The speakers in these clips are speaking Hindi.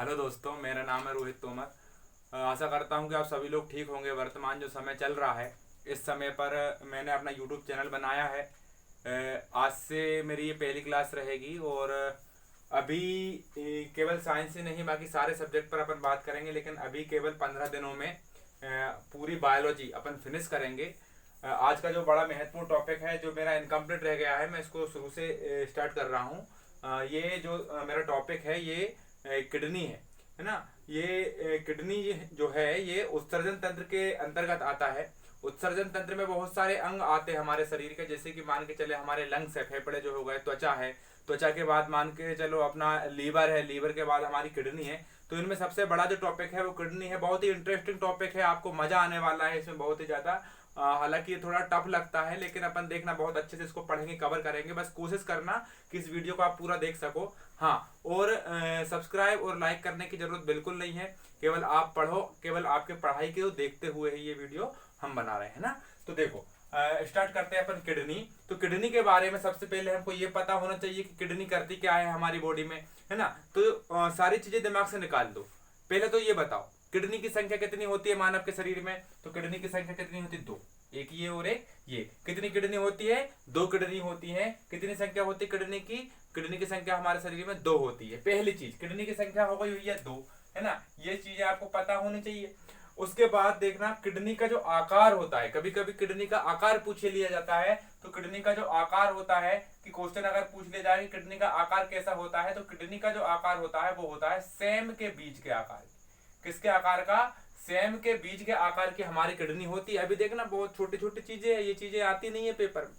हेलो दोस्तों, मेरा नाम है रोहित तोमर। आशा करता हूं कि आप सभी लोग ठीक होंगे। वर्तमान जो समय चल रहा है, इस समय पर मैंने अपना यूट्यूब चैनल बनाया है। आज से मेरी ये पहली क्लास रहेगी और अभी केवल साइंस ही नहीं, बाकी सारे सब्जेक्ट पर अपन बात करेंगे। लेकिन अभी केवल 15 दिनों में पूरी बायोलॉजी अपन फिनिश करेंगे। आज का जो बड़ा महत्वपूर्ण टॉपिक है, जो मेरा इनकम्प्लीट रह गया है, मैं इसको शुरू से स्टार्ट कर रहा हूँ। ये जो मेरा टॉपिक है, ये किडनी है ना। ये किडनी जो है, ये उत्सर्जन तंत्र के अंतर्गत आता है। उत्सर्जन तंत्र में बहुत सारे अंग आते हैं हमारे शरीर के, जैसे कि मान के चले हमारे लंग्स है, फेफड़े जो हो गए, त्वचा है, त्वचा के बाद मान के चलो अपना लीवर है, लीवर के बाद हमारी किडनी है। तो इनमें सबसे बड़ा जो टॉपिक है वो किडनी है। बहुत ही इंटरेस्टिंग टॉपिक है, आपको मजा आने वाला है इसमें बहुत ही ज्यादा। हालांकि ये थोड़ा टफ लगता है, लेकिन अपन देखना बहुत अच्छे से इसको पढ़ेंगे, कवर करेंगे। बस कोशिश करना कि इस वीडियो को आप पूरा देख सको। हाँ, और सब्सक्राइब और लाइक करने की जरूरत बिल्कुल नहीं है। केवल आप पढ़ो, केवल आपके पढ़ाई के देखते हुए ही ये वीडियो हम बना रहे हैं ना। तो देखो, स्टार्ट करते हैं अपन किडनी। तो किडनी के बारे में सबसे पहले हमको ये पता होना चाहिए कि किडनी करती क्या है हमारी बॉडी में, है ना। तो सारी चीजें दिमाग से निकाल दो। पहले तो ये बताओ, किडनी की संख्या कितनी होती है मानव के शरीर में? तो किडनी की संख्या कितनी होती है? दो। एक ये और एक ये। कितनी किडनी होती है? दो किडनी होती है। कितनी संख्या होती है किडनी की? किडनी की संख्या हमारे शरीर में दो होती है। पहली चीज, किडनी की संख्या हो गई हुई है दो, है ना। ये चीजें आपको पता होनी चाहिए। उसके बाद देखना, किडनी का जो आकार होता है, कभी कभी किडनी का आकार पूछ लिया जाता है। तो किडनी का जो आकार होता है, कि क्वेश्चन अगर पूछ लिया जाए कि किडनी का आकार कैसा होता है, तो किडनी का जो आकार होता है वो होता है सेम के बीज के आकार। किसके आकार का? सेम के बीज के आकार की हमारी किडनी होती है। अभी देखना, बहुत छोटी छोटी चीजें है, ये चीजें आती नहीं है पेपर में,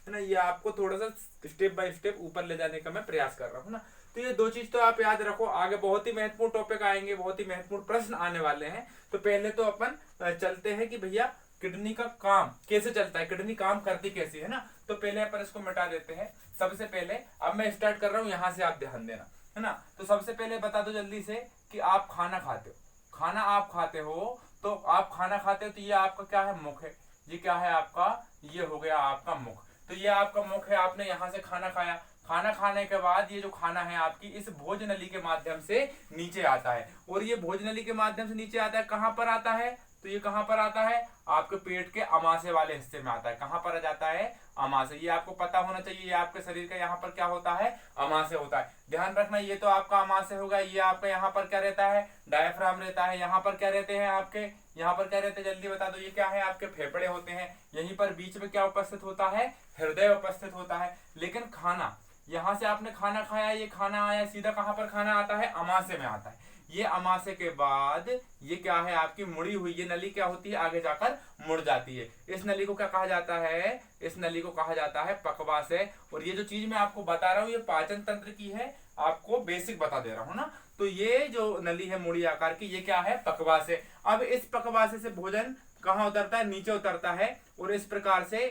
है ना। ये आपको थोड़ा सा स्टेप बाय स्टेप ऊपर ले जाने का मैं प्रयास कर रहा हूँ ना। तो ये दो चीज तो आप याद रखो। आगे बहुत ही महत्वपूर्ण टॉपिक आएंगे, बहुत ही महत्वपूर्ण प्रश्न आने वाले हैं। तो पहले तो अपन चलते हैं कि भैया किडनी का काम कैसे चलता है, किडनी काम करती कैसी है ना। तो पहले अपन इसको मिटा देते हैं। सबसे पहले अब मैं स्टार्ट कर रहा हूँ, यहाँ से आप ध्यान देना, है ना। तो सबसे पहले बता दो जल्दी से कि आप खाना खाते हो। खाना आप खाते हो, तो आप खाना खाते हो, तो ये आपका क्या है? मुख है। ये क्या है आपका? ये हो गया आपका मुख। तो ये आपका मुख है, आपने यहाँ से खाना खाया। खाना खाने के बाद ये जो खाना है आपकी इस भोजनली के माध्यम से नीचे आता है। और ये भोजनली के माध्यम से नीचे आता है, कहाँ पर आता है? तो ये कहाँ पर आता है? आपके पेट के अमाशय वाले हिस्से में आता है। कहाँ पर आ जाता है? अमाशय। ये आपको पता होना चाहिए। ये आपके शरीर का यहाँ पर क्या होता है? अमाशय होता है। ध्यान रखना, ये तो आपका अमाशय होगा। ये आपका यहाँ पर क्या रहता है? डायफ्राम रहता है। यहाँ पर क्या रहते हैं आपके? यहाँ पर क्या रहते हैं? जल्दी बता दो। ये क्या है? आपके फेफड़े होते हैं। यहीं पर बीच में क्या उपस्थित होता है? हृदय उपस्थित होता है। लेकिन खाना, यहाँ से आपने खाना खाया, ये खाना आया सीधा कहाँ पर? खाना आता है अमाशय में आता है। ये अमाशय के बाद ये क्या है? आपकी मुड़ी हुई ये नली क्या होती है? आगे जाकर मुड़ जाती है। इस नली को क्या कहा जाता है? इस नली को कहा जाता है पक्वाशय। और ये जो चीज मैं आपको बता रहा हूँ, ये पाचन तंत्र की है, आपको बेसिक बता दे रहा हूँ ना। तो ये जो नली है मुड़ी आकार की, ये क्या है? पक्वाशय। अब इस पक्वाशय से भोजन कहाँ उतरता है? नीचे उतरता है। और इस प्रकार से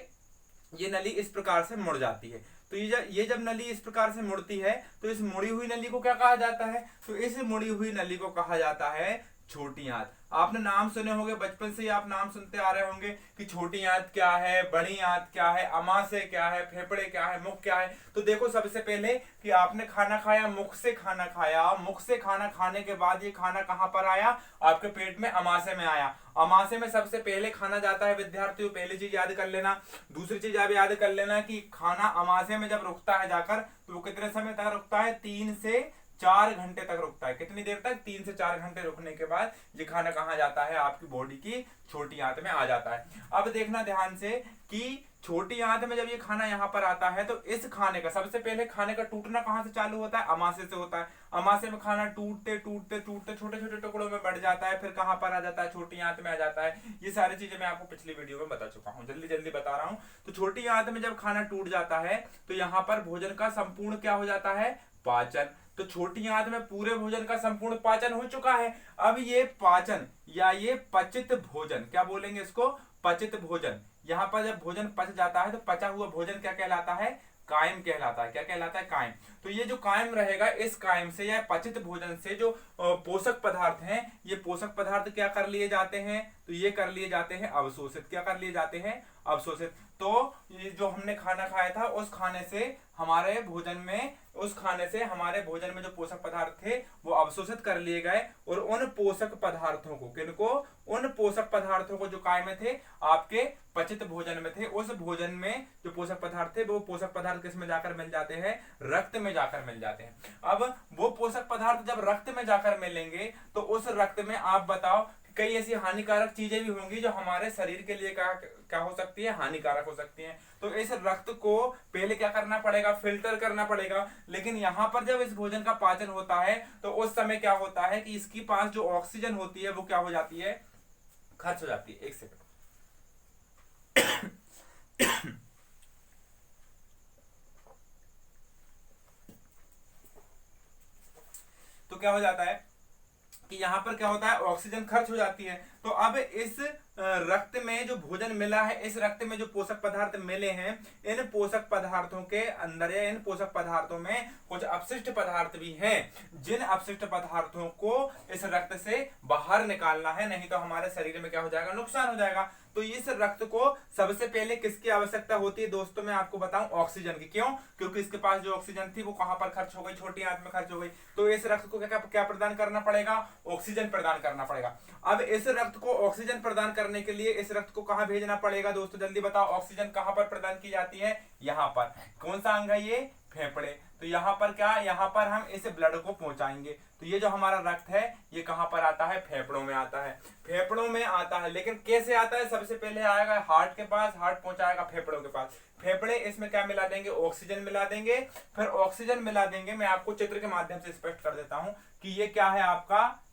ये नली इस प्रकार से मुड़ जाती है। तो ये जब नली इस प्रकार से मुड़ती है, तो इस मुड़ी हुई नली को क्या कहा जाता है? तो इस मुड़ी हुई नली को कहा जाता है छोटी आंत। आपने नाम सुने होंगे, बचपन से ही आप नाम सुनते आ रहे होंगे कि छोटी आंत क्या है, बड़ी आंत क्या है, अमाशय क्या है, फेफड़े क्या है, मुख क्या है। तो देखो, सबसे पहले कि आपने खाना खाया, मुख से खाना खाया। मुख से खाना खाने के बाद ये खाना कहाँ पर आया? आपके पेट में अमाशय में आया। अमाशय में सबसे पहले खाना जाता है विद्यार्थियों, पहली चीज याद कर लेना। दूसरी चीज आप याद कर लेना कि खाना अमाशय में जब रुकता है जाकर, तो वो कितने समय तक रुकता है? 3 से 4 घंटे तक रुकता है। कितनी देर तक? 3 से 4 घंटे रुकने के बाद ये खाना कहाँ जाता है? आपकी बॉडी की छोटी आंत में आ जाता है। अब देखना ध्यान से कि छोटी आंत में जब ये खाना यहाँ पर आता है, तो इस खाने का सबसे पहले खाने का टूटना कहाँ से चालू होता है? अमाशय से होता है। अमाशय में खाना टूटते टूटते टूटते छोटे छोटे टुकड़ों में बढ़ जाता है, फिर कहाँ पर आ जाता है? छोटी आंत में आ जाता है। ये सारी चीजें मैं आपको पिछली वीडियो में बता चुका हूँ, जल्दी जल्दी बता रहा हूँ। तो छोटी आंत में जब खाना टूट जाता है, तो यहाँ पर भोजन का संपूर्ण क्या हो जाता है? पाचन। तो छोटी आंत में पूरे भोजन का संपूर्ण पाचन हो चुका है। अब ये पाचन या ये पचित भोजन, क्या बोलेंगे इसको? पचित भोजन। यहाँ पर जब भोजन पच जाता है, तो पचा हुआ भोजन क्या कहलाता है? कायम कहलाता है। क्या कहलाता है? कायम। तो ये जो कायम रहेगा, इस कायम से या पचित भोजन से जो पोषक पदार्थ हैं, ये पोषक पदार्थ क्या कर लिए जाते हैं? तो ये कर लिए जाते हैं अवशोषित। क्या कर लिए जाते हैं? अवशोषित। तो ये जो हमने खाना खाया था उस खाने से हमारे भोजन में जो पोषक पदार्थ थे वो अवशोषित कर लिए गए, और उन पोषक पदार्थों को, किनको, उन पोषक पदार्थों को जो काय में थे, आपके पचित भोजन में थे, उस भोजन में जो पोषक पदार्थ थे वो पोषक पदार्थ किस में जाकर मिल जाते हैं, रक्त में जाकर मिल जाते हैं। अब वो पोषक पदार्थ जब रक्त में जाकर मिलेंगे तो उस रक्त में आप बताओ कई ऐसी हानिकारक चीजें भी होंगी जो हमारे शरीर के लिए क्या हो सकती है, हानिकारक हो सकती हैं। तो इस रक्त को पहले क्या करना पड़ेगा, फिल्टर करना पड़ेगा। लेकिन यहाँ पर जब इस भोजन का पाचन होता है तो उस समय क्या होता है कि इसके पास जो ऑक्सीजन होती है वो क्या हो जाती है, खर्च हो जाती है। एक सेकंड। तो क्या हो जाता है कि यहां पर क्या होता है, ऑक्सीजन खर्च हो जाती है। तो अब इस रक्त में जो भोजन मिला है, इस रक्त में जो पोषक पदार्थ मिले हैं, इन पोषक पदार्थों के अंदर या इन पोषक पदार्थों में कुछ अपशिष्ट पदार्थ भी हैं, जिन अपशिष्ट पदार्थों को इस रक्त से बाहर निकालना है, नहीं तो हमारे शरीर में क्या हो जाएगा, नुकसान हो जाएगा। तो इस रक्त को सबसे पहले किसकी आवश्यकता होती है दोस्तों, मैं आपको बताऊं, ऑक्सीजन की। क्यों? क्योंकि इसके पास जो ऑक्सीजन थी वो कहां पर खर्च हो गई, छोटी आंत में खर्च हो गई। तो इस रक्त को क्या प्रदान करना पड़ेगा, ऑक्सीजन प्रदान करना पड़ेगा। अब इस रक्त को ऑक्सीजन प्रदान करने के लिए इस रक्त को कहां भेजना पड़ेगा दोस्तों, जल्दी बताओ। ऑक्सीजन कहां पर प्रदान की जाती है, यहां पर। कौन सा अंग है ये, फेफड़े। तो यहाँ पर क्या, यहाँ पर हम इस ब्लड को पहुंचाएंगे। तो ये जो हमारा रक्त है ये कहां पर आता है, फेफड़ों में आता है, फेफड़ों में आता है। लेकिन कैसे आता है, सबसे पहले आएगा हार्ट के पास, हार्ट पहुंचाएगा फेफड़ों के पास, फेफड़े इसमें क्या मिला देंगे, ऑक्सीजन मिला देंगे। फिर ऑक्सीजन मिला देंगे, मैं आपको चित्र के माध्यम से स्पष्ट कर देता हूं कि ये क्या है आपका,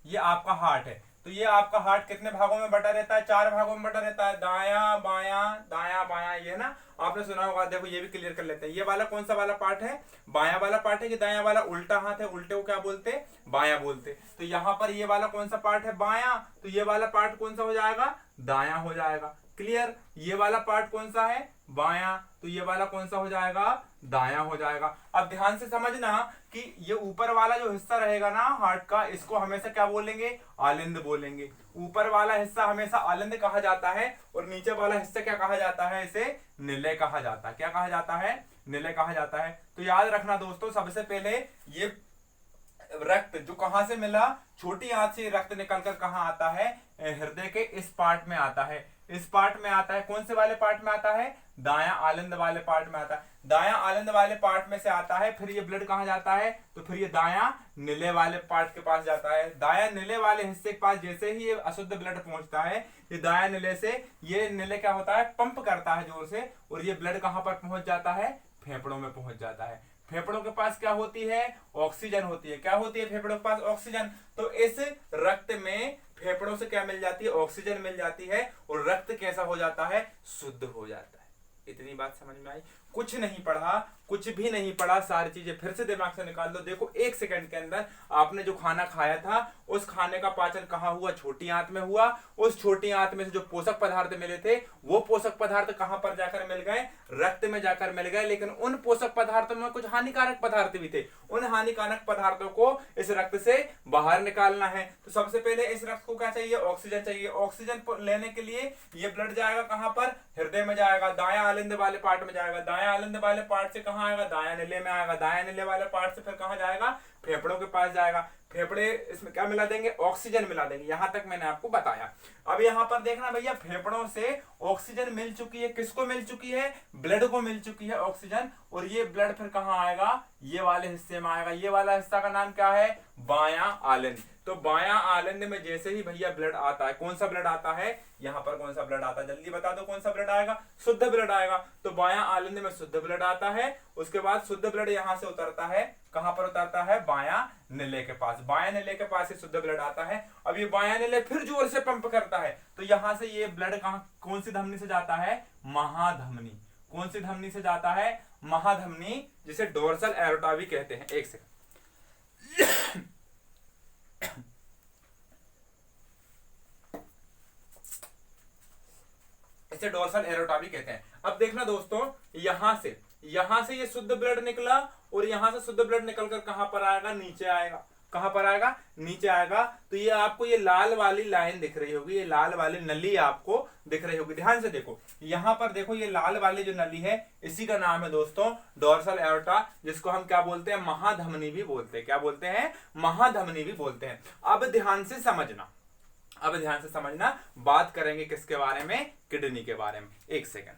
ये आपका हार्ट है। तो ये आपका हार्ट कितने भागों में बटा रहता है, 4 भागों में बटा रहता है, दायां बायां, ये ना आपने सुना होगा। देखो ये भी क्लियर कर लेते हैं। ये वाला कौन सा वाला पार्ट है, बायां वाला पार्ट है कि दायां वाला, उल्टा हाथ है, उल्टे को क्या बोलते, बायां बोलते। तो यहाँ पर ये वाला कौन सा पार्ट है, बायां। तो ये वाला पार्ट कौन सा हो जाएगा, दायां हो जाएगा। क्लियर? ये वाला पार्ट कौन सा है, बायां। तो ये वाला कौन सा हो जाएगा, दायां हो जाएगा। अब ध्यान से समझना कि ये ऊपर वाला जो हिस्सा रहेगा ना हार्ट का, इसको हमेशा क्या बोलेंगे, आलिंद बोलेंगे। ऊपर वाला हिस्सा हमेशा आलिंद कहा जाता है, और नीचे वाला हिस्सा क्या कहा जाता है, इसे निलय कहा जाता है। क्या कहा जाता है, निलय कहा जाता है। तो याद रखना दोस्तों, सबसे पहले ये रक्त जो कहां से मिला, छोटी आंत से रक्त निकलकर कहां आता है, हृदय के इस पार्ट में आता है, इस पार्ट में आता है। कौन से वाले पार्ट में आता है, दायां आलिंद वाले पार्ट में आता है। दायां आलिंद वाले पार्ट में से आता है। फिर ये ब्लड कहां जाता है, तो फिर ये दायां निले वाले पार्ट के पास जाता है। दायां निले वाले हिस्से के पास जैसे ही ये अशुद्ध ब्लड पहुंचता है, ये दायां निले से, ये निले क्या होता है, पंप करता है जोर से, और ये ब्लड कहां पर पहुंच जाता है, फेफड़ों में पहुंच जाता है। फेफड़ों के पास क्या होती है, ऑक्सीजन होती है। क्या होती है फेफड़ों के पास, ऑक्सीजन। तो इस रक्त में फेफड़ों से क्या मिल जाती है, ऑक्सीजन मिल जाती है, और रक्त कैसा हो जाता है, शुद्ध हो जाता है। इतनी बात समझ में आई? कुछ नहीं पढ़ा, कुछ भी नहीं पढ़ा, सारी चीजें फिर से दिमाग से निकाल दो। देखो 1 सेकंड के अंदर आपने जो खाना खाया था उस खाने का पाचन कहां हुआ, छोटी आंत में हुआ। उस छोटी आंत में से जो पोषक पदार्थ मिले थे वो पोषक पदार्थ कहां पर जाकर मिल गए, रक्त में जाकर मिल गए। लेकिन उन पोषक पदार्थों में कुछ हानिकारक पदार्थ भी थे, उन हानिकारक पदार्थों को इस रक्त से बाहर निकालना है। तो सबसे पहले इस रक्त को क्या चाहिए, ऑक्सीजन चाहिए। ऑक्सीजन लेने के लिए ये ब्लड जाएगा कहां पर, हृदय में जाएगा, दायां आलिंद वाले पार्ट में जाएगा। दायां आलिंद वाले पार्ट से कहां आएगा, दायां निले में आएगा। दायां निले वाले पार्ट से फिर कहां जाएगा, फेफड़ों के पास जाएगा। फेफड़े इसमें क्या मिला देंगे, ऑक्सीजन मिला देंगे। यहां तक मैंने आपको बताया। अब यहां पर देखना भैया, फेफड़ों से ऑक्सीजन मिल चुकी है, किसको मिल चुकी है, ब्लड को मिल चुकी है ऑक्सीजन। और ये ब्लड फिर कहां आएगा, ये वाले हिस्से में आएगा। ये वाला हिस्सा का नाम क्या है, बायां आलिंद। तो बायां आलिंद में जैसे ही भैया ब्लड आता है, कौन सा ब्लड आता है, यहां पर कौन सा ब्लड आता है, जल्दी बता दो, कौन सा ब्लड आएगा, शुद्ध ब्लड आएगा। तो बायां आलिंद में शुद्ध ब्लड आता है। उसके बाद शुद्ध ब्लड यहां से उतरता है, कहां पर उतरता है, बायां निले के पास। बायां निले के पास से शुद्ध ब्लड आता है। अब ये बायां निले फिर जोर से पंप करता है, तो यहां से ये ब्लड कौन सी धमनी से जाता है, महाधमनी। कौन सी धमनी से जाता है, महाधमनी, जिसे डोर्सल एरोटा भी कहते हैं। एक सेकंड। इसे डोर्सल एरोटा भी कहते हैं। अब देखना दोस्तों, यहां से ये शुद्ध ब्लड निकला, और यहां से शुद्ध ब्लड निकलकर कहां पर आएगा, नीचे आएगा। कहां पर आएगा, नीचे आएगा। तो ये आपको ये लाल वाली लाइन दिख रही होगी, ये लाल वाली नली आपको दिख रही होगी। ध्यान से देखो, यहां पर देखो, ये लाल वाली जो नली है इसी का नाम है दोस्तों डोर्सल एओर्टा, जिसको हम क्या बोलते हैं, महाधमनी भी बोलते हैं। क्या बोलते हैं, महाधमनी भी बोलते हैं। अब ध्यान से समझना, अब ध्यान से समझना, बात करेंगे किसके बारे में, किडनी के बारे में। एक सेकंड।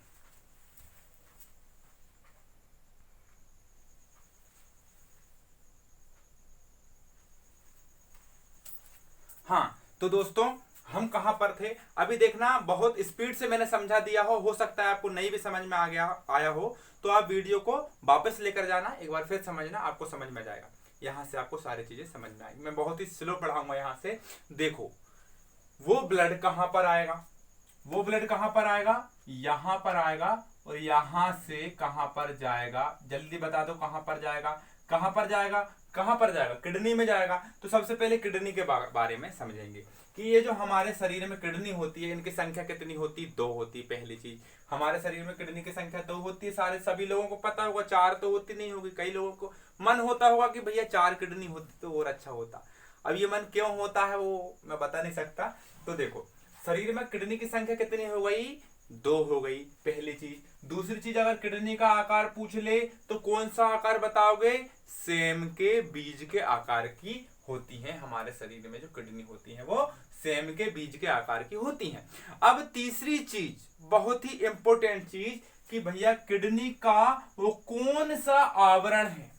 हाँ, तो दोस्तों हम कहां पर थे, अभी देखना, बहुत स्पीड से मैंने समझा दिया हो सकता है आपको नहीं भी समझ में आया हो, तो आप वीडियो को वापस लेकर जाना, एक बार फिर समझना, आपको समझ में जाएगा। यहां से आपको सारी चीजें समझ में आएगी, मैं बहुत ही स्लो पढ़ाऊंगा। यहां से देखो, वो ब्लड कहां पर आएगा, वो ब्लड कहां पर आएगा, यहां पर आएगा, और यहां से कहां पर जाएगा, जल्दी बता दो कहां पर जाएगा, कहां पर जाएगा, कहां पर जाएगा, किडनी में जाएगा। तो सबसे पहले किडनी के बारे में समझेंगे कि ये जो हमारे शरीर में किडनी होती है, इनकी संख्या कितनी होती है, 2 होती है। पहली चीज, हमारे शरीर में किडनी की संख्या 2 होती है। सारे सभी लोगों को पता होगा, 4 तो होती नहीं होगी। कई लोगों को मन होता होगा कि भैया 4 किडनी होती तो और अच्छा होता। अब ये मन क्यों होता है वो मैं बता नहीं सकता। तो देखो, शरीर में किडनी की संख्या कितनी हो गई, 2 हो गई, पहली चीज। दूसरी चीज, अगर किडनी का आकार पूछ ले तो कौन सा आकार बताओगे, सेम के बीज के आकार की होती है। हमारे शरीर में जो किडनी होती है वो सेम के बीज के आकार की होती है। अब तीसरी चीज, बहुत ही इंपॉर्टेंट चीज, कि भैया किडनी का वो कौन सा आवरण है,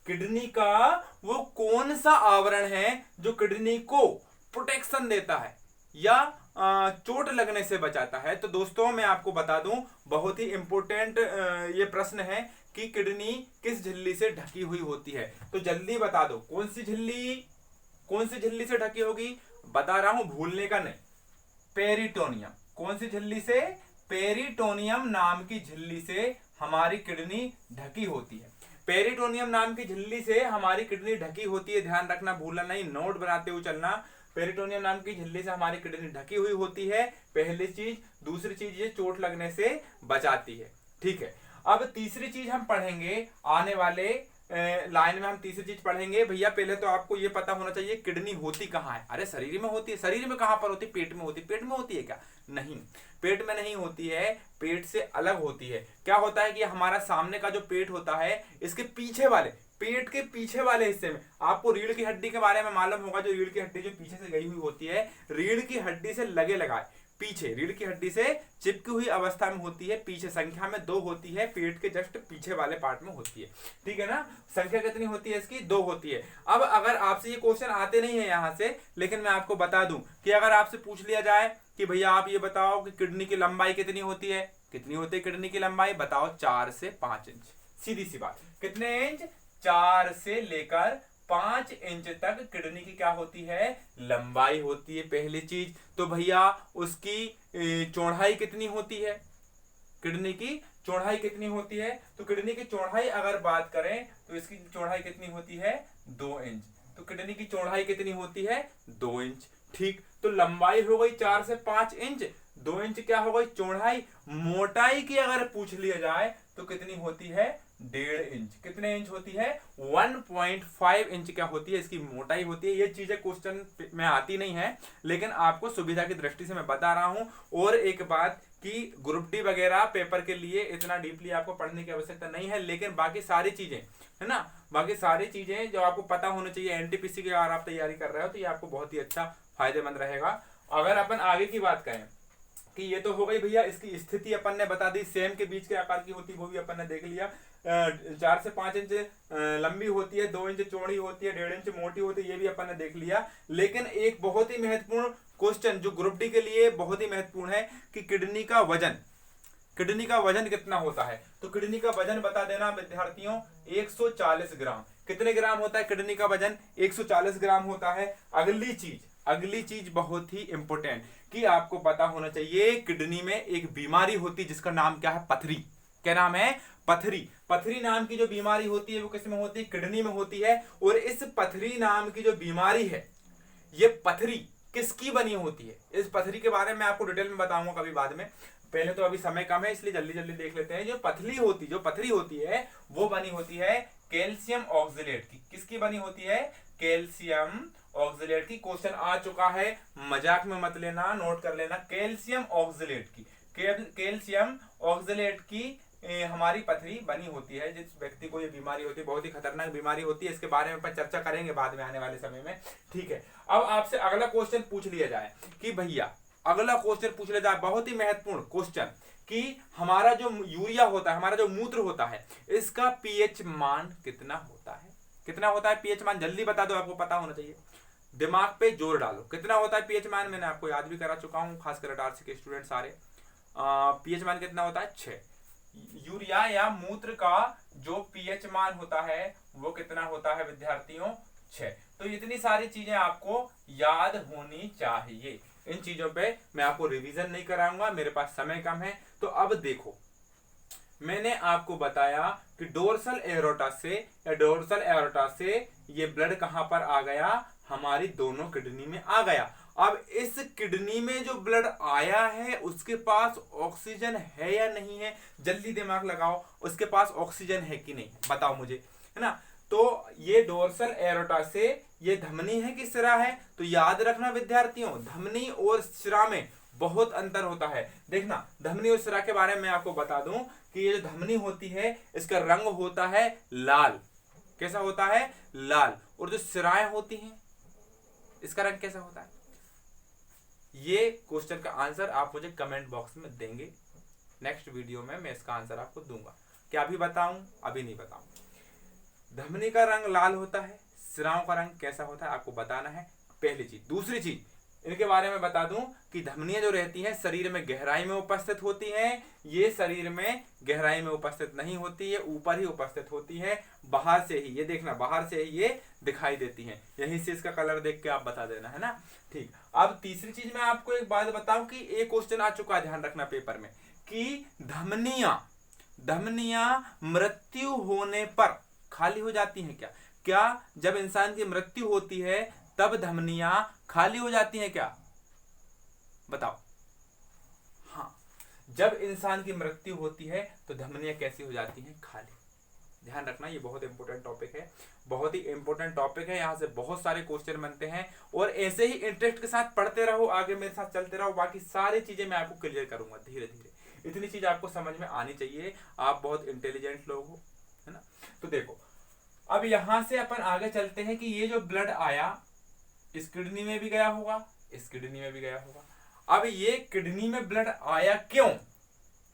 किडनी का वो कौन सा आवरण है जो किडनी को प्रोटेक्शन देता है या चोट लगने से बचाता है। तो दोस्तों मैं आपको बता दूं, बहुत ही इंपॉर्टेंट ये प्रश्न है कि किडनी किस झिल्ली से ढकी हुई होती है। तो जल्दी बता दो, कौन सी झिल्ली से ढकी होगी, बता रहा हूं, भूलने का नहीं, पेरिटोनियम। कौन सी झिल्ली से, पेरिटोनियम नाम की झिल्ली से हमारी किडनी ढकी होती है। पेरिटोनियम नाम की झिल्ली से हमारी किडनी ढकी होती है, ध्यान रखना, भूलना नहीं, नोट बनाते हुए चलना। पेरिटोनियम नाम की झिल्ली से हमारी किडनी ढकी हुई होती है, पहली चीज। दूसरी चीज, ये चोट लगने से बचाती है, ठीक है। अब तीसरी चीज हम पढ़ेंगे आने वाले लाइन में, हम तीसरी चीज पढ़ेंगे। भैया पहले तो आपको ये पता होना चाहिए किडनी होती कहाँ है। अरे शरीर में होती है, शरीर में कहां पर होती है, पेट में होती है। पेट में होती है क्या, नहीं, पेट में नहीं होती है, पेट से अलग होती है। क्या होता है कि हमारा सामने का जो पेट होता है, इसके पीछे वाले, पेट के पीछे वाले हिस्से में, आपको रीढ़ की हड्डी के बारे में मालूम होगा, जो रीढ़ की हड्डी जो पीछे से गई हुई होती है, रीढ़ की हड्डी से लगे लगाए पीछे, रीढ़ की हड्डी से चिपकी हुई अवस्था में होती है, पीछे संख्या में 2 होती है, पेट के जस्ट पीछे वाले पार्ट में होती है, ठीक है ना। संख्या कितनी होती है इसकी, 2 होती है। अब अगर आपसे ये क्वेश्चन आते नहीं है यहां से, लेकिन मैं आपको बता दूं कि अगर आपसे पूछ लिया जाए कि भैया आप ये बताओ कि किडनी की लंबाई कितनी होती है, कितनी होती है किडनी की लंबाई, बताओ, 4 से 5 इंच। सीधी सी बात, कितने इंच, 4 से लेकर 5 इंच तक किडनी की क्या होती है, लंबाई होती है, पहली चीज। तो भैया उसकी चौड़ाई कितनी होती है, किडनी की चौड़ाई कितनी होती है, तो किडनी की चौड़ाई अगर बात करें तो इसकी चौड़ाई कितनी होती है, 2 इंच। तो किडनी की चौड़ाई कितनी होती है, 2 इंच, ठीक। तो लंबाई हो गई 4 से 5 इंच, 2 इंच क्या हो गई चौड़ाई। मोटाई की अगर पूछ लिया जाए तो कितनी होती है, 1.5 इंच। कितने इंच होती है, 1.5 इंच क्या होती है, इसकी मोटाई होती है। ये चीजें क्वेश्चन में आती नहीं है, लेकिन आपको सुविधा की दृष्टि से मैं बता रहा हूं। और एक बात कि ग्रुप डी वगैरह पेपर के लिए इतना डीपली आपको पढ़ने की आवश्यकता नहीं है, लेकिन बाकी सारी चीजें है ना, बाकी सारी चीजें जो आपको पता होनी चाहिए एनटीपीसी की अगर आप तैयारी कर रहे हो तो ये आपको बहुत ही अच्छा फायदेमंद रहेगा। अगर अपन आगे की बात करें कि ये तो हो गई भैया इसकी स्थिति अपन ने बता दी, सेम के बीच के आकार की होती है वो भी अपन ने देख लिया। 4 से 5 इंच लंबी होती है, 2 इंच चौड़ी होती है, 1.5 इंच मोटी होती है, ये भी अपन ने देख लिया। लेकिन एक बहुत ही महत्वपूर्ण क्वेश्चन जो ग्रुप डी के लिए बहुत ही महत्वपूर्ण है कि किडनी का वजन, किडनी का वजन कितना होता है। तो किडनी का वजन बता देना विद्यार्थियों, 140 ग्राम। कितने ग्राम होता है किडनी का वजन, 140 ग्राम होता है। अगली चीज बहुत ही इंपॉर्टेंट कि आपको पता होना चाहिए, किडनी में एक बीमारी होती है जिसका नाम क्या है, पथरी। क्या नाम है, पथरी। पथरी नाम की जो बीमारी होती है वो किस में होती है, किडनी में होती है। और इस पथरी नाम की जो बीमारी है, ये पथरी किसकी बनी होती है, इस पथरी के बारे में आपको डिटेल में बताऊंगा कभी बाद में। पहले तो अभी समय कम है इसलिए जल्दी जल्दी देख लेते हैं। जो पथरी होती है वो बनी होती है कैल्शियम ऑक्सलेट की। किसकी बनी होती है, कैल्शियम ऑक्सलेट की। क्वेश्चन आ चुका है, मजाक में मत लेना, नोट कर लेना। कैल्शियम ऑक्सलेट की, कैल्शियम ऑक्सलेट की हमारी पथरी बनी होती है। जिस व्यक्ति को ये बीमारी होती है, बहुत ही खतरनाक बीमारी होती है, इसके बारे में अपन चर्चा करेंगे बाद में आने वाले समय में, ठीक है। अब आपसे अगला क्वेश्चन पूछ लिया जाए कि भैया, अगला क्वेश्चन पूछ लिया जाए, बहुत ही महत्वपूर्ण क्वेश्चन, कि हमारा जो यूरिया होता है, हमारा जो मूत्र होता है, इसका पीएच मान कितना होता है? कितना होता है पीएच मान? जल्दी बता दो, आपको पता होना चाहिए, दिमाग पे जोर डालो। कितना होता है पीएच मान? मैंने आपको याद भी करा चुका हूं, खासकर डार्सी के स्टूडेंट सारे। पीएच मान कितना होता है? 6। यूरिया या मूत्र का जो पीएच मान होता है वो कितना होता है विद्यार्थियों? 6। तो इतनी सारी चीजें आपको याद होनी चाहिए। इन चीजों पे मैं आपको रिवीजन नहीं कराऊंगा, मेरे पास समय कम है। तो अब देखो, मैंने आपको बताया कि डोर्सल एरोटा से या डोर्सल एरोटा से ये ब्लड कहां पर आ गया? हमारी दोनों किडनी में आ गया। अब इस किडनी में जो ब्लड आया है उसके पास ऑक्सीजन है या नहीं है? जल्दी दिमाग लगाओ, उसके पास ऑक्सीजन है कि नहीं, बताओ मुझे, है ना। तो ये डोर्सल एरोटा से ये धमनी है कि सिरा है? तो याद रखना विद्यार्थियों, धमनी और सिरा में बहुत अंतर होता है। देखना, धमनी और सिरा के बारे में आपको बता दूं कि ये जो धमनी होती है इसका रंग होता है लाल। कैसा होता है? लाल। और जो सिराएं होती हैं इसका रंग कैसा होता है? ये क्वेश्चन का आंसर आप मुझे कमेंट बॉक्स में देंगे। नेक्स्ट वीडियो में मैं इसका आंसर आपको दूंगा। क्या अभी बताऊं? अभी नहीं बताऊं। धमनी का रंग लाल होता है, सिराओं का रंग कैसा होता है आपको बताना है, पहली चीज। दूसरी चीज इनके बारे में बता दूं कि धमनियां जो रहती हैं शरीर में गहराई में उपस्थित होती हैं। ये शरीर में गहराई में उपस्थित नहीं होती है, ऊपर ही उपस्थित होती है, बाहर से ही, ये देखना, बाहर से ही ये दिखाई देती हैं। यहीं से इसका कलर देख के आप बता देना, है ना, ठीक। अब तीसरी चीज मैं आपको एक बात बताऊं कि एक क्वेश्चन आ चुका है, ध्यान रखना पेपर में, कि धमनियां मृत्यु होने पर खाली हो जाती हैं क्या? क्या जब इंसान की मृत्यु होती है तब धमनियां खाली हो जाती हैं क्या? बताओ। हाँ, जब इंसान की मृत्यु होती है तो धमनियां कैसी हो जाती हैं? खाली। ध्यान रखना, ये बहुत इंपॉर्टेंट टॉपिक है, बहुत ही इंपॉर्टेंट टॉपिक है। यहां से बहुत सारे क्वेश्चन बनते हैं और ऐसे ही इंटरेस्ट के साथ पढ़ते रहो, आगे मेरे साथ चलते रहो, बाकी सारी चीजें मैं आपको क्लियर करूंगा धीरे धीरे। इतनी चीज आपको समझ में आनी चाहिए, आप बहुत इंटेलिजेंट लोग हो, है ना। तो देखो, अब यहां से अपन आगे चलते हैं कि ये जो ब्लड आया इस किडनी में भी गया होगा, इस किडनी में भी गया होगा। अब ये किडनी में ब्लड आया क्यों?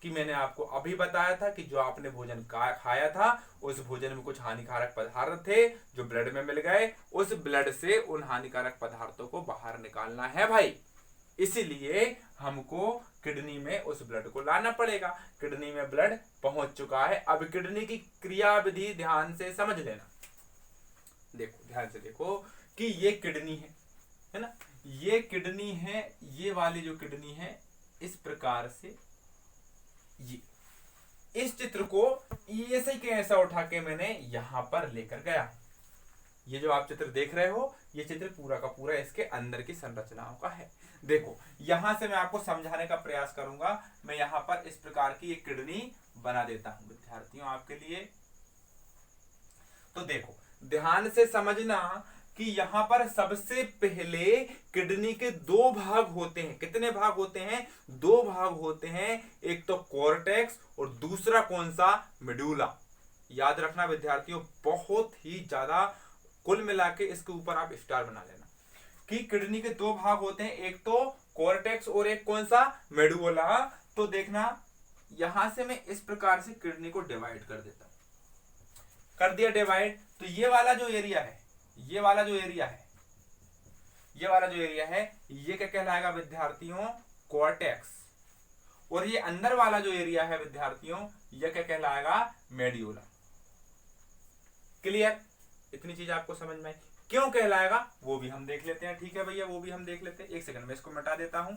कि मैंने आपको अभी बताया था कि जो आपने भोजन खाया था उस भोजन में कुछ हानिकारक पदार्थ थे जो ब्लड में मिल गए, उस ब्लड से उन हानिकारक पदार्थों को बाहर निकालना है भाई। इसीलिए हमको किडनी में उस ब्लड को लाना पड़ेगा। किडनी में ब्लड पहुंच चुका है। अब किडनी की क्रियाविधि ध्यान से समझ लेना। देखो, ध्यान से देखो कि ये किडनी है ना, ये किडनी है, ये वाली जो किडनी है इस प्रकार से, ये इस चित्र को ऐसे ही कैसा उठा के मैंने यहां पर लेकर गया। ये जो आप चित्र देख रहे हो, ये चित्र पूरा का पूरा इसके अंदर की संरचनाओं का है। देखो, यहां से मैं आपको समझाने का प्रयास करूंगा। मैं यहां पर इस प्रकार की एक किडनी बना देता हूं विद्यार्थियों आपके लिए। तो देखो, ध्यान से समझना कि यहां पर सबसे पहले किडनी के दो भाग होते हैं। कितने भाग होते हैं? दो भाग होते हैं। एक तो कॉर्टेक्स और दूसरा कौन सा? मेडुला। याद रखना विद्यार्थियों, बहुत ही ज्यादा, कुल मिला के इसके ऊपर आप स्टार बना लेना कि किडनी के दो भाग होते हैं, एक तो कॉर्टेक्स और एक कौन सा? मेडुला। तो देखना, यहां से मैं इस प्रकार से किडनी को डिवाइड कर देता हूं। कर दिया डिवाइड। तो ये वाला जो एरिया है, ये वाला जो एरिया है, ये वाला जो एरिया है, ये क्या कहलाएगा विद्यार्थियों? कॉर्टेक्स। और ये अंदर वाला जो एरिया है विद्यार्थियों, ये क्या कहलाएगा? मेड्यूला। क्लियर? इतनी चीज आपको समझ में आई? क्यों कहलाएगा वो भी हम देख लेते हैं। ठीक है भैया, वो भी हम देख लेते हैं। एक सेकंड में इसको मिटा देता हूं।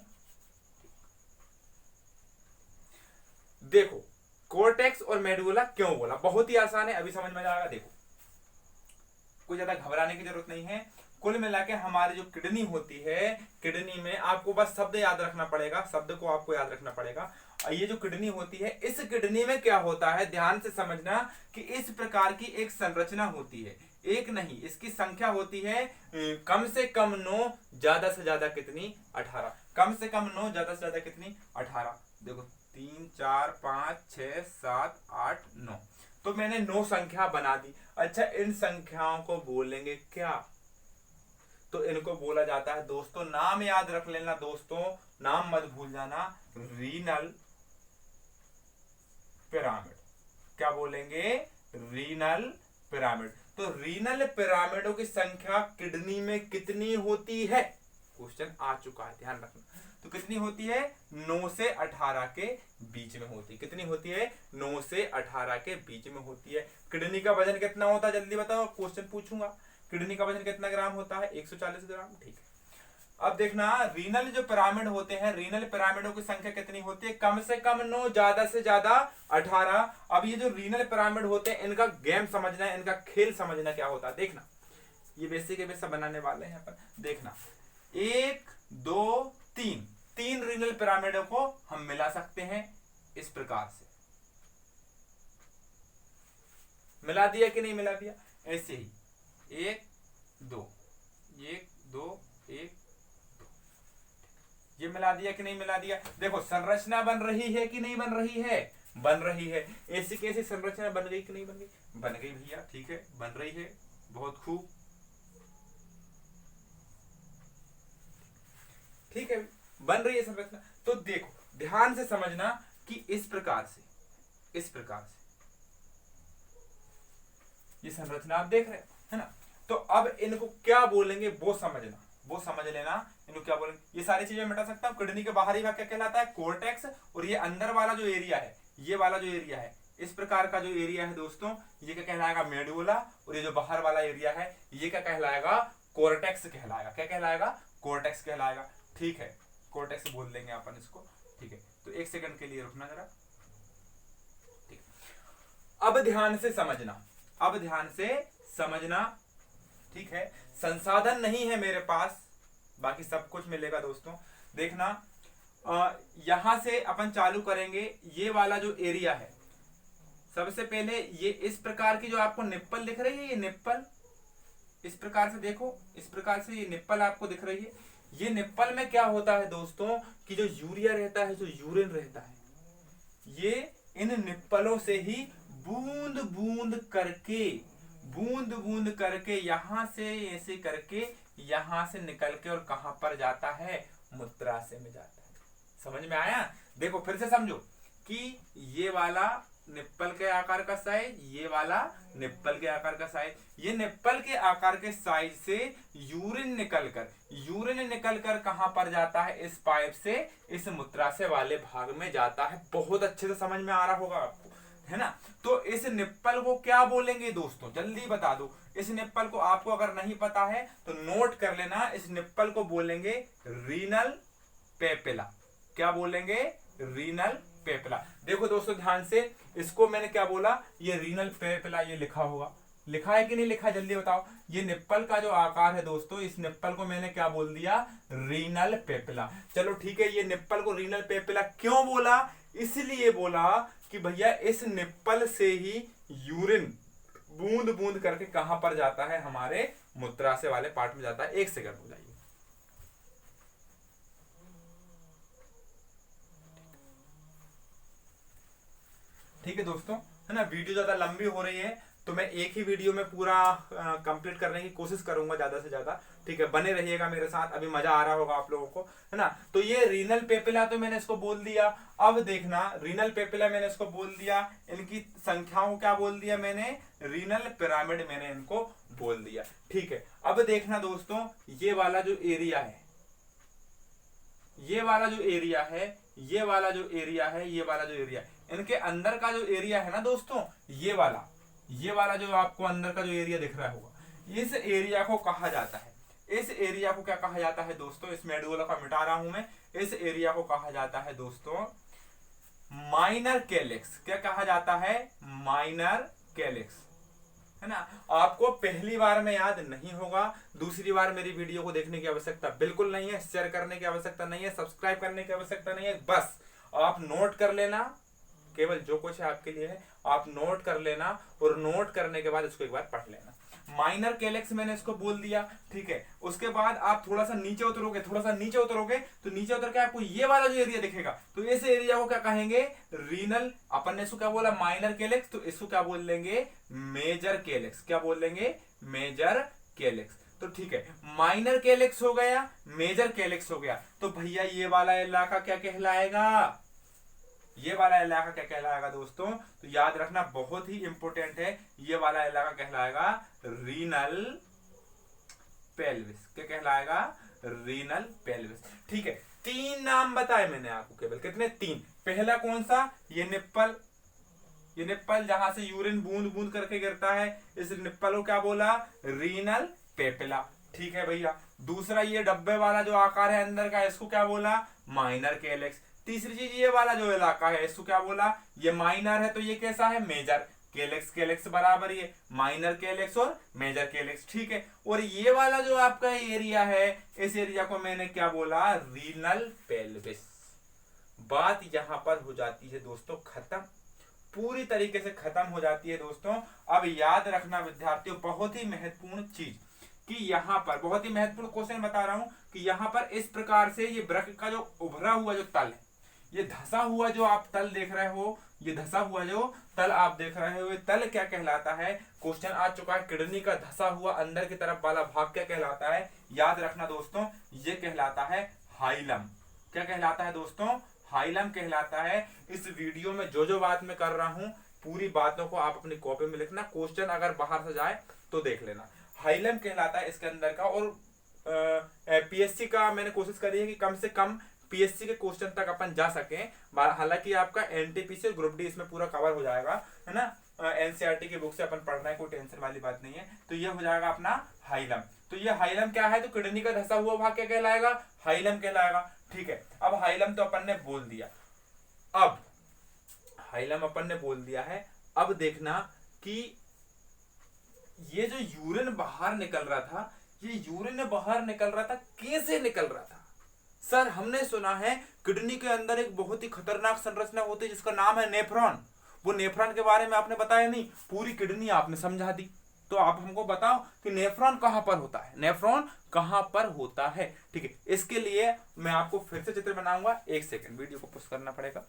देखो, कॉर्टेक्स और मेडुला क्यों बोला, बहुत ही आसान है, अभी समझ में आएगा। देखो, कोई ज्यादा घबराने की जरूरत नहीं है। कुल मिला के हमारी जो किडनी होती है, किडनी में आपको बस शब्द याद रखना पड़ेगा, शब्द को आपको याद रखना पड़ेगा। और ये जो किडनी होती है, इस किडनी में क्या होता है, ध्यान से समझना कि इस प्रकार की एक संरचना होती है, एक नहीं इसकी संख्या होती है कम से कम 9, ज्यादा से ज्यादा कितनी, 18। कम से कम 9, ज्यादा से ज्यादा कितनी, 18। देखो 3 4 5 6 7 8 9, तो मैंने 9 संख्या बना दी। अच्छा, इन संख्याओं को बोलेंगे क्या, तो इनको बोला जाता है दोस्तों, नाम याद रख लेना दोस्तों, नाम मत भूल जाना, रीनल पिरामिड। क्या बोलेंगे, रीनल पिरामिड। तो रीनल पिरामिडों की संख्या किडनी में कितनी होती है, क्वेश्चन आ चुका है, ध्यान रखना। तो कितनी होती है, 9 से 18 के बीच में होती है। कितनी होती है, 9 से 18 के बीच में होती है। किडनी का वजन कितना होता है, जल्दी बताओ, क्वेश्चन पूछूंगा। किडनी का वजन कितना ग्राम होता है, 140 ग्राम। ठीक है, अब देखना, रीनल जो पिरामिड होते हैं, रीनल पिरामिडों की संख्या कितनी होती है, कम से कम 9, ज्यादा से ज्यादा 18। अब ये जो रीनल पिरामिड होते हैं, इनका गेम समझना है, इनका खेल समझना क्या होता है, देखना। ये बेसिक बेसिक बनाने वाले हैं अपन, देखना। 1 2 3, 3 रीनल पिरामिडों को हम मिला सकते हैं इस प्रकार से। मिला दिया कि नहीं मिला दिया, ऐसे ही 1 2 1 2 1 2, ये मिला दिया कि नहीं मिला दिया। देखो संरचना बन रही है कि नहीं बन रही है, बन रही है। ऐसी कैसी संरचना बन गई कि नहीं बन गई, बन गई भैया, ठीक है, बन रही है, बहुत खूब, ठीक है, बन रही है संरचना। तो देखो ध्यान से समझना कि इस प्रकार से ये संरचना आप देख रहे हो, है ना। तो अब इनको क्या बोलेंगे वो समझना, वो समझ लेना, इनको क्या बोलेंगे। ये सारी चीजें मिटा सकता हूं। किडनी के बाहरी भाग क्या कहलाता है, कोर्टेक्स। और ये अंदर वाला जो एरिया है, ये वाला जो एरिया है, इस प्रकार का जो एरिया है दोस्तों, ये क्या कहलाएगा, मेडुला। और ये जो बाहर वाला एरिया है, ये क्या कहलाएगा, कोर्टेक्स कहलाएगा। क्या कहलाएगा, कोर्टेक्स कहलाएगा। ठीक है, कोर्टेक्स बोल देंगे अपन इसको। ठीक है, तो 1 सेकंड के लिए रुकना जरा। ठीक, अब ध्यान से समझना, अब ध्यान से समझना, ठीक है। संसाधन नहीं है मेरे पास, बाकी सब कुछ मिलेगा दोस्तों। देखना, यहां से अपन चालू करेंगे। ये वाला जो एरिया है, सबसे पहले ये इस प्रकार की जो आपको निप्पल दिख रही है, ये निप्पल इस प्रकार से देखो, इस प्रकार से ये निप्पल आपको दिख रही है। ये निप्पल में क्या होता है दोस्तों, कि जो यूरिया रहता है, जो यूरिन रहता है, ये इन निप्पलों से ही बूंद बूंद करके यहां से ऐसे करके यहां से निकल के और कहां पर जाता है, मूत्राशय में जाता है। समझ में आया। देखो फिर से समझो कि ये वाला निप्पल के आकार का साइज, ये वाला निप्पल के आकार का साइज, ये निप्पल के आकार के साइज से यूरिन निकलकर कहां पर जाता है, इस पाइप से इस मूत्राशय वाले भाग में जाता है। बहुत अच्छे से समझ में आ रहा होगा आपको, है ना। तो इस निप्पल को क्या बोलेंगे दोस्तों, जल्दी बता दो। इस निप्पल को आपको अगर नहीं पता है तो नोट कर लेना, इस निप्पल को बोलेंगे रीनल पेपिला। क्या बोलेंगे, रीनल पेपिला। देखो दोस्तों ध्यान से, इसको मैंने क्या बोला, ये रीनल पेपिला, ये लिखा होगा, लिखा है कि नहीं लिखा, जल्दी बताओ। ये निप्पल का जो आकार है दोस्तों, इस निप्पल को मैंने क्या बोल दिया, रीनल पेपिला। चलो ठीक है, ये निप्पल को रीनल पेपिला क्यों बोला, इसलिए बोला कि भैया इस निप्पल से ही यूरिन बूंद बूंद करके कहां पर जाता है, हमारे मूत्राशय वाले पार्ट में जाता है। 1 सेकंड हो जाइए। ठीक है दोस्तों, है ना। वीडियो ज्यादा लंबी हो रही है तो मैं एक ही वीडियो में पूरा कंप्लीट करने की कोशिश करूंगा ज्यादा से ज्यादा। ठीक है, बने रहिएगा मेरे साथ, अभी मजा आ रहा होगा आप लोगों को, है ना। तो ये रीनल पेपिला तो मैंने इसको बोल दिया। अब देखना, रीनल पेपिला मैंने इसको बोल दिया, इनकी संख्याओं क्या बोल दिया मैंने, रीनल पिरामिड मैंने इनको बोल दिया। ठीक है, अब देखना दोस्तों, ये वाला जो एरिया है, ये वाला जो एरिया है, ये वाला जो एरिया है, ये वाला जो एरिया है, इनके अंदर का जो एरिया है ना दोस्तों, ये वाला जो आपको अंदर का जो एरिया दिख रहा होगा, इस एरिया को कहा जाता है, इस एरिया को क्या कहा जाता है दोस्तों, इस मेडुला का मिटा रहा हूं मैं, इस एरिया को कहा जाता है दोस्तों माइनर कैलिक्स। क्या कहा जाता है, माइनर कैलिक्स, है ना। आपको पहली बार में याद नहीं होगा, दूसरी बार मेरी वीडियो को देखने की आवश्यकता बिल्कुल नहीं है, शेयर करने की आवश्यकता नहीं है, सब्सक्राइब करने की आवश्यकता नहीं है, बस आप नोट कर लेना, केवल जो कुछ है आपके लिए है, आप नोट कर लेना और नोट करने के बाद इसको एक बार पढ़ लेना। माइनर कैलेक्स मैंने इसको बोल दिया, ठीक है। उसके बाद आप थोड़ा सा नीचे उतरोगे, तो नीचे उतर के आपको ये वाला जो एरिया दिखेगा, तो इस एरिया को क्या कहेंगे, रीनल। अपन ने इसको क्या बोला, माइनर कैलेक्स, तो इसको क्या बोल लेंगे, मेजर कैलेक्स। क्या बोल लेंगे, मेजर कैलेक्स। तो ठीक है, माइनर कैलेक्स हो गया, मेजर कैलेक्स हो गया, तो भैया ये वाला इलाका क्या कहलाएगा, ये वाला इलाका क्या कहलाएगा दोस्तों, तो याद रखना बहुत ही इंपॉर्टेंट है, ये वाला इलाका कहलाएगा रीनल पेल्विस। क्या कहलाएगा, रीनल पेल्विस। ठीक है, 3 नाम बताए मैंने आपको, केवल कितने, 3। पहला कौन सा, ये निप्पल, ये निप्पल जहां से यूरिन बूंद बूंद करके गिरता है, इस निप्पल को क्या बोला, रीनल पेपिला। ठीक है भैया। दूसरा ये डब्बे वाला जो आकार है अंदर का, इसको क्या बोला, माइनर कैलेक्स। तीसरी चीज ये वाला जो इलाका है, इसको क्या बोला, ये माइनर है तो ये कैसा है, मेजर कैलेक्स। कैलेक्स बराबर ये माइनर कैलेक्स और मेजर कैलेक्स। ठीक है, और ये वाला जो आपका एरिया है, इस एरिया को मैंने क्या बोला, रीनल पेल्विस। बात यहां पर हो जाती है दोस्तों खत्म, पूरी तरीके से खत्म हो जाती है दोस्तों। अब याद रखना विद्यार्थियों, बहुत ही महत्वपूर्ण चीज कि यहाँ पर बहुत ही महत्वपूर्ण क्वेश्चन बता रहा हूं कि यहाँ पर इस प्रकार से ये वृक्क का जो उभरा हुआ जो तल है, ये धसा हुआ जो आप तल देख रहे हो, ये धसा हुआ जो तल आप देख रहे हो, ये तल क्या कहलाता है, क्वेश्चन आ चुका है, किडनी का धसा हुआ अंदर की तरफ वाला भाग क्या कहलाता है, याद रखना दोस्तों, ये कहलाता है हाइलम। क्या कहलाता है दोस्तों, हाइलम कहलाता है। इस वीडियो में जो जो बात मैं कर रहा हूं, पूरी बातों को आप अपनी कॉपी में लिखना, क्वेश्चन अगर बाहर से जाए तो देख लेना। हाइलम कहलाता है इसके अंदर का, और पीएससी का मैंने कोशिश करी है कि कम से कम पीएससी के क्वेश्चन तक अपन जा सके। हालांकि आपका एनटीपीसी ग्रुप डी इसमें पूरा कवर हो जाएगा, है ना। एनसीईआरटी की बुक से अपन पढ़ रहे हैं, कोई टेंशन वाली बात नहीं है। तो ये हो जाएगा अपना हाइलम। तो ये हाइलम क्या है, तो किडनी का धसा हुआ भाग क्या कहलाएगा, हाइलम कहलाएगा। ठीक है, अब हाइलम तो अपन ने बोल दिया, अब हाइलम अपन ने बोल दिया है। अब देखना कि ये जो यूरिन बाहर निकल रहा था, ये यूरिन बाहर निकल रहा था, कैसे निकल रहा था। सर हमने सुना है किडनी के अंदर एक बहुत ही खतरनाक संरचना होती है जिसका नाम है नेफ्रॉन। वो नेफ्रॉन के बारे में आपने बताया नहीं, पूरी किडनी आपने समझा दी। तो आप हमको बताओ कि नेफ्रॉन कहां पर होता है, नेफ्रॉन कहां पर होता है। ठीक है, इसके लिए मैं आपको फिर से चित्र बनाऊंगा, 1 सेकंड वीडियो को पुश करना पड़ेगा।